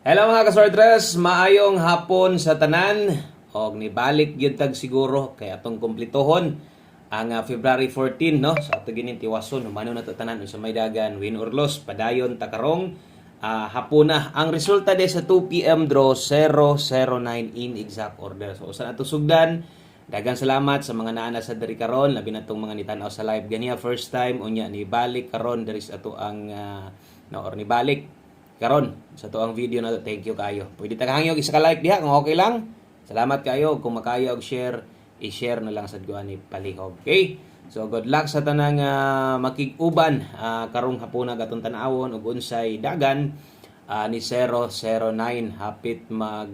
Hello mga kasortres, maayong hapon sa tanan. Og nibalik gyud tag siguro kay atong kumpletohon ang February 14 no. Sa ato gining tiwason humano na to tanan sa may dagan win or loss padayon ta karong hapon na. Ang resulta de sa 2 PM draw 009 in exact order. So usa ato sugdan. Daghang salamat sa mga naana sa diri karon labi na tong mga nitanaw sa live ganiya first time unya ni balik karon diri sa ato ang or ni balik karon sa to ang video na to. Thank you kayo. Pwede ta kahangyo isa ka like diha kung okay lang. Salamat kayo kung makayo og share, i-share na lang sa duwa ni palihog. Okay? So good luck sa tanang makig-uban karong hapon atong tan-awon ug unsay dagan ni 009 hapit mag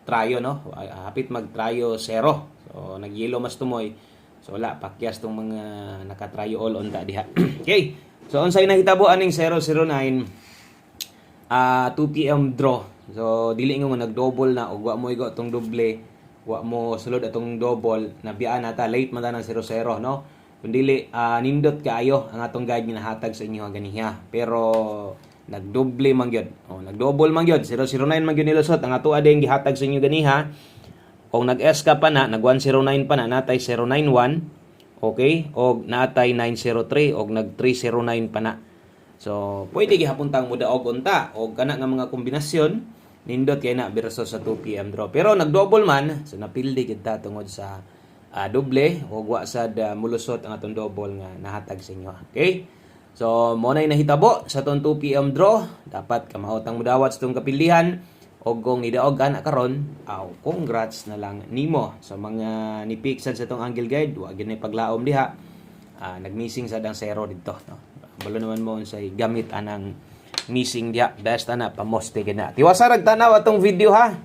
tryo no. Hapit mag tryo 0. So nagyelo mas tumoy. So wala pakyas tong mga naka-tryo all on ta diha. Okay? So unsay nahitabo aning 009 2 PM draw. So dili nga nag-double na og wa mo igo tong doble, wa mo sulod atong double, nabiyaan nata late man ta ng 0-0 no. Kun dili nindot kaayo ang atong guide nga nahatag sa inyo ganiha. Pero nagdoble man gyud. Nag-double man gyud 009 man gyud nilusot ang ato adeng gihatag sa inyo ganiha. Kung nag-S ka pa na, nag-109 pa na, natay 091, okay? O natay 903, o nag-309 pa na. So, pwede gihapon tang muda og unta, o kana nga mga kombinasyon, nindot kay na versus sa 2 PM draw. Pero nag-double man, so napildi kita tungod sa doble, o wa sad mulusot ang atong double nga nahatag sa inyo. Okay? So, mo nay nahitabo sa atong 2 PM draw, dapat kamahotang mudawat sa itong kapilihan, o kung nidaog ana karon, congrats na lang nimo sa mga nipiksan sa itong angle guide, wa gyud nay paglaom diha. Nag-missing sa dang 0 dito, no. Balo naman mo unsay gamit anang missing diha, best ana pamoste gina. Tiwasa rag tanaw atong video ha.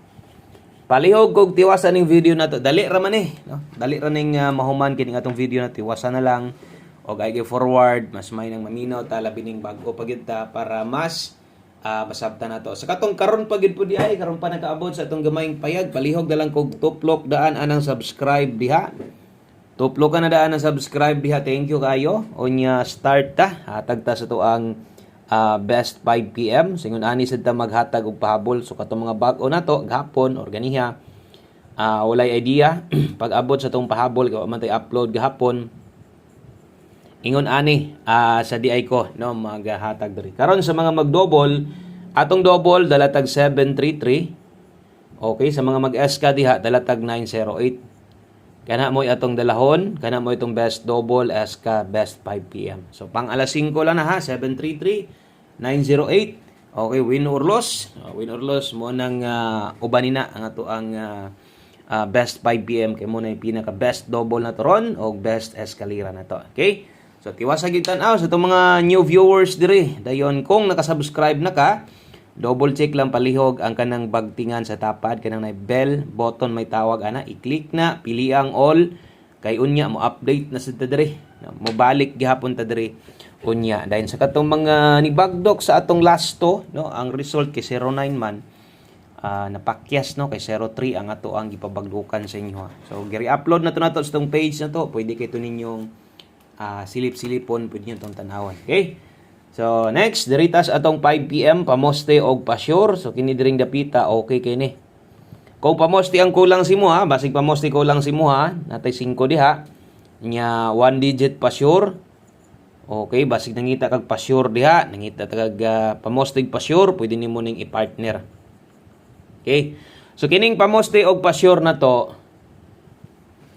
Palihog kog tiwasa ning video na to. Dali ra man no. Dali ra ning mahuman kining atong video na tiwasa na lang og ay forward mas may nang maminaw ta labi ning bag-o pagyud ta para mas masabtan na to. Sa katong karon pagid po di ay karon pa nakaabot sa atong gamayng payag, palihog na lang kog tuplok daan anang subscribe diha. Tuplok ka na daan ang subscribe diha. Thank you kayo. Onya start ta. Hatag ta sa to ang best 5 PM. Singon ani sad ta maghatag og pahabol. So katong mga bag-o na to gahapon or ganiha. Walay idea pag abot sa tong pahabol kay man tay upload gahapon. Ingon ani sa DI ko no maghatag diri. Karon sa mga mag-double, atong double dalatag 733. Okay, sa mga mag-SK diha dalatag 908. Kana mo atong dalahon, kana mo itong best double SK best 5 PM. So pang alas 5 lang na ha, 733 908. Okay, win or loss. Win or loss mo nang ubanina ang ato ang best 5 PM kay mo na yung pinaka best double na toron o best escalera na to. Okay? So, tiwasa gyud tan-aw sa itong mga new viewers diri. Dayon, kung nakasubscribe na ka, double check lang palihog ang kanang bagtingan sa tapad, kanang na bell button may tawag ana, i-click na, pili ang all, kay unya mo update na sa diri. Mo balik gihapon ta diri unya. Dayon sa katong mga nibagdok sa atong last to, no, ang result kay 09 man. Napakyas no kay 03 ang ato ang gipabagdukan sa inyo. So, giri-upload na to sa itong page na to. Pwede kay to ninyong silip-silipon pwede nyo itong tanawan. Okay? So, next, diritas atong 5 PM, pamoste og pasyur. So, kini diring dapita, okay kini. Kung pamoste ang kulang si mo ha, basig pamoste kulang si mo ha, natay 5 diha, nya 1 digit pasyur. Okay, basig nangita kag pasyur diha, nangita kag pamoste og pasyur, pwede nimo ning i-partner. Okay? So, kining pamoste og pasyur na to,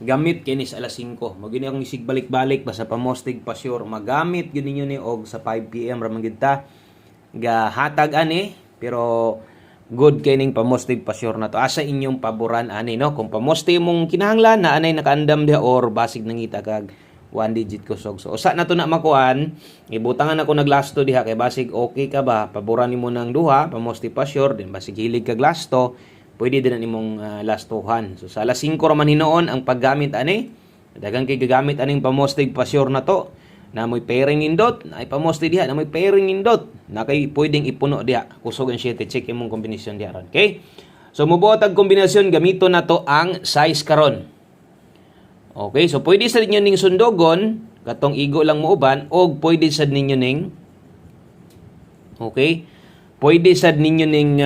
gamit kini sa alas 5. Magini akong isig balik-balik basta pamostig pa sure magamit gyud ninyo ni og sa 5 PM ra man gyud ta. Gahatag ani pero good kining pamostig pa sure na to. Asa inyong paboran ani no? Kung pamoste mong kinahanglan na anay nakaandam diha or basig nangita kag 1 digit kusog. So usa na to na makuan, ibutangan ako naglasto diha kay basig okay ka ba? Paboran nimo nang duha, pamoste pa sure din basig hilig kag lasto. Pwede din imong lastuhan. So sa alas 5 ra man hinoon ang paggamit ani. Daghang kay gagamit aning pamostig pasyur na to. Na moy pairing indot, na pamoste diha na moy pairing indot. Na kay pwedeng ipuno diha. Kusog ang 7 check imong kombinasyon diha ron. Okay? So mubuot ang kombinasyon gamito na to ang size karon. Okay, so pwede sa ninyo ning sundogon, katong igo lang mo uban, o pwede sa ninyo ning okay, pwede sad ninyo ning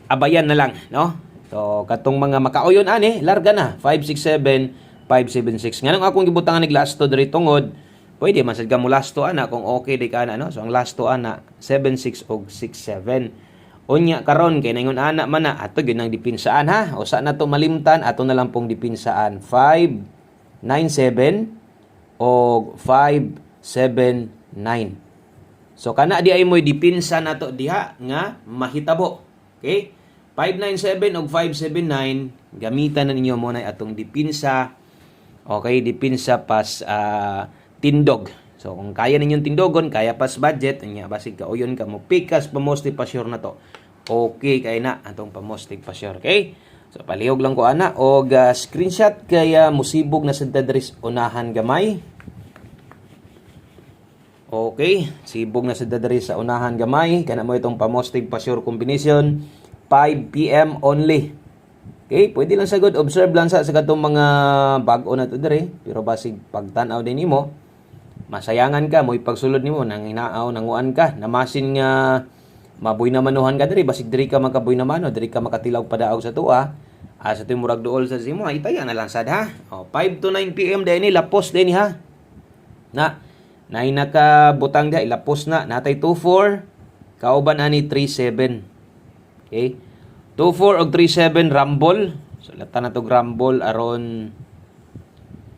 abayan na lang, no? So katong mga makauyon ani, larga na 567 576. Nganong akong gibutangan nig last to diri tungod, pwede man sad ka mo last to ana kung okay di ka ana, no? So ang last to ana 76 og 67. Unya karon kay ningon ana man na ato gyud nang dipinsaan ha. Usa na to malimtan, ato na lang pong dipinsaan 597 o 579. So kana di ay mo'y dipinsa nato diha nga mahitabo. Okay? 597 o 579 gamitan na ninyo mo na atong dipinsa. Okay, dipinsa pas tindog. So kung kaya ninyong tindogon, kaya pas budget, nya basig ka uyon ka mo pikas pamostig pa sure na to. Okay kay na atong pamostig pa sure. Okay? So palihog lang ko ana og screenshot kaya musibog na sad dres unahan gamay. Okay, sibog na sa dadari sa unahan gamay. Kana mo itong pamostig pa sure combination 5 PM only. Okay, pwede lang sagod observe lang sa katong mga bag-o na to diri, pero basig pagtan-aw din nimo, masayangan ka mo ipagsulod nimo nang hinaaw nanguan ka, namasin nga mabuy na manuhan ka diri, basig diri ka makabuy na mano, diri ka makatilaw padaog sa tuwa. Sa tuwing murag duol sa simo, itaya na lang sad ha. 5 to 9 PM din ni lapos din ha. Na naka butang dia ilapos na natay 24 kauban ani 37. Okay? 24 og 37 rumble. So lata na to rumble aron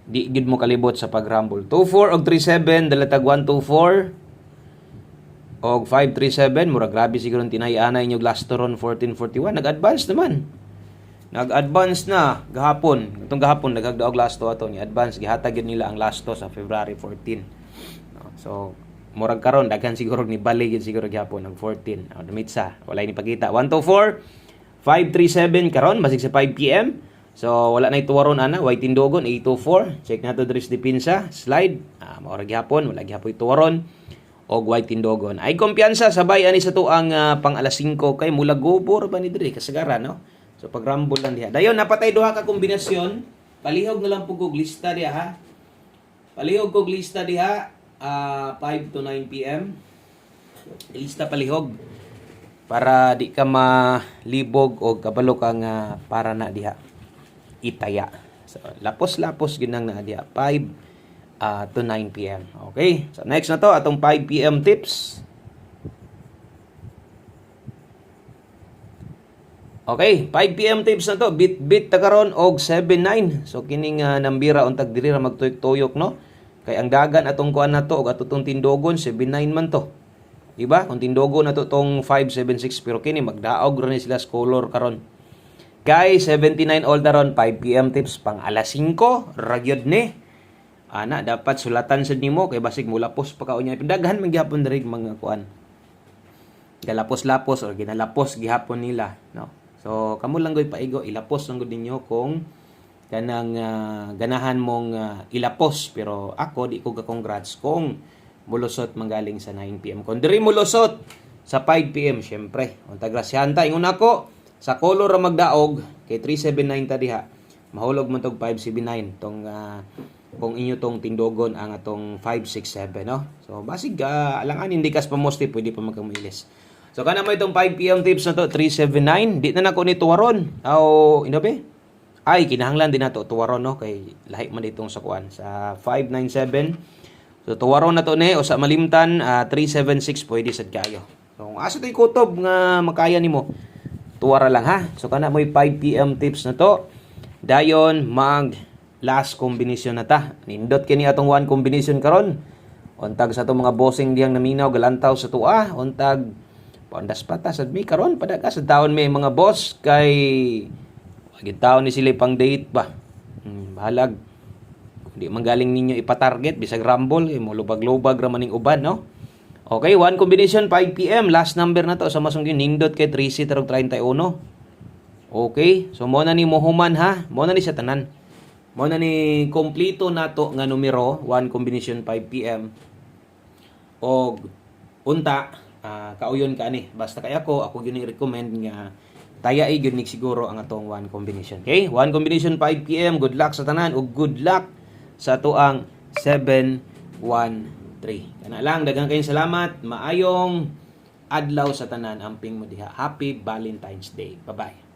di gid mo kalibot sa pag-rumble. 24 og 37 dalatag 124 og 537 mura grabe siguro tinay-anay inyo Glastoron 1441 nag-advance naman. Nag-advance na gahapon. Itong gahapon naghagdaog lasto ato ni advance gihatag gid nila ang lasto sa February 14. So, murag karon daghan siguro ni bali gid siguro gyapon nag 14. Dumitsa, wala ni pagkita. 124 537 karon basig sa 5 PM. So, wala na ituwaron ana, way tindogon 824. Check nato diri sa dipinsa, slide. Mao ra gyapon, wala gyapon ituwaron og way tindogon. Ay kumpiyansa sabay ani sa tuang pang alas 5 kay mula gobor ba ni diri kasagaran, no? So, pag rumble lang diha. Dayon napatay duha ka kombinasyon. Palihog na lang pug og lista diha ha. Palihog og lista diha. 5 to 9 PM. Lista palihog para di ka malibog o kabalo kang para na diha itaya. So lapos-lapos ginang na diha 5 to 9 PM. Okay? So next na to atong 5 PM tips. Okay, 5 PM tips na to. Bit ta karon og 79. So kining nambira untag diri ra magtuyok-tuyok no. Kay ang dagan atong kuan nato og atong tindogon 79 man to. Di ba? Kung tindogon nato tong 576 pero kini magdaog ra ni sila sa color karon. Kay 79 all daron 5 PM tips pang alas 5 ragyod ni. Ana dapat sulatan sad nimo kay basig mulapos pa kaunya. Daghan man gihapon diri mga kuan. Galapos-lapos or ginalapos gihapon nila, no. So kamo lang goy paigo ilapos lang gud ninyo kung kanang ganahan mong ilapos pero ako di ko ka-congrats kung mulusot manggaling sa 9 PM. Kung diri mulusot sa 5 PM syempre unta grasyanta ingon ako sa color ra magdaog kay 379 ta diha mahulog man tog 579 tong kung inyo tong tindogon ang atong 567 no. So basig alangan hindi kas pamosti pwede pa magkamuilis. So kana mo itong 5 PM tips na to 379 di na nako ni tuwaron aw inobe ay kinahanglan din nato tuwaron no kay lahi man itong sa kuan sa 597. So tuwaron na to ni o sa malimtan 376 pwede sad kayo. So kung asa tay kutob nga makaya nimo tuwara lang ha. So kana mo 5 PM tips na to. Dayon mag last combination na ta. Nindot kini atong one combination karon. Untag sa atong mga bossing diyang naminaw galantaw sa tuwa, untag pandas patas sad mi karon padaga sa taon may mga boss kay gitaw ni sila pang date ba. Bahalag. Di man galing ninyo ipa-target bisag rumble kay mo lubag-lubag ra maning uban no. Okay, one combination 5 PM last number na to sa masunggi nindot kay 30 tarog 31. Okay, so mo na ni mohuman ha. Mo na ni sa tanan. Mo na ni kompleto nato nga numero one combination 5 PM. Og unta kauyon ka ni basta kay ako gyud ni recommend nga tayai gyud ni siguro ang atong one combination. Okay? One combination 5 PM. Good luck sa tanan ug good luck sa tuang 713. Kana lang daghang kayong salamat. Maayong adlaw sa tanan, amping mo diha. Happy Valentine's Day. Bye-bye.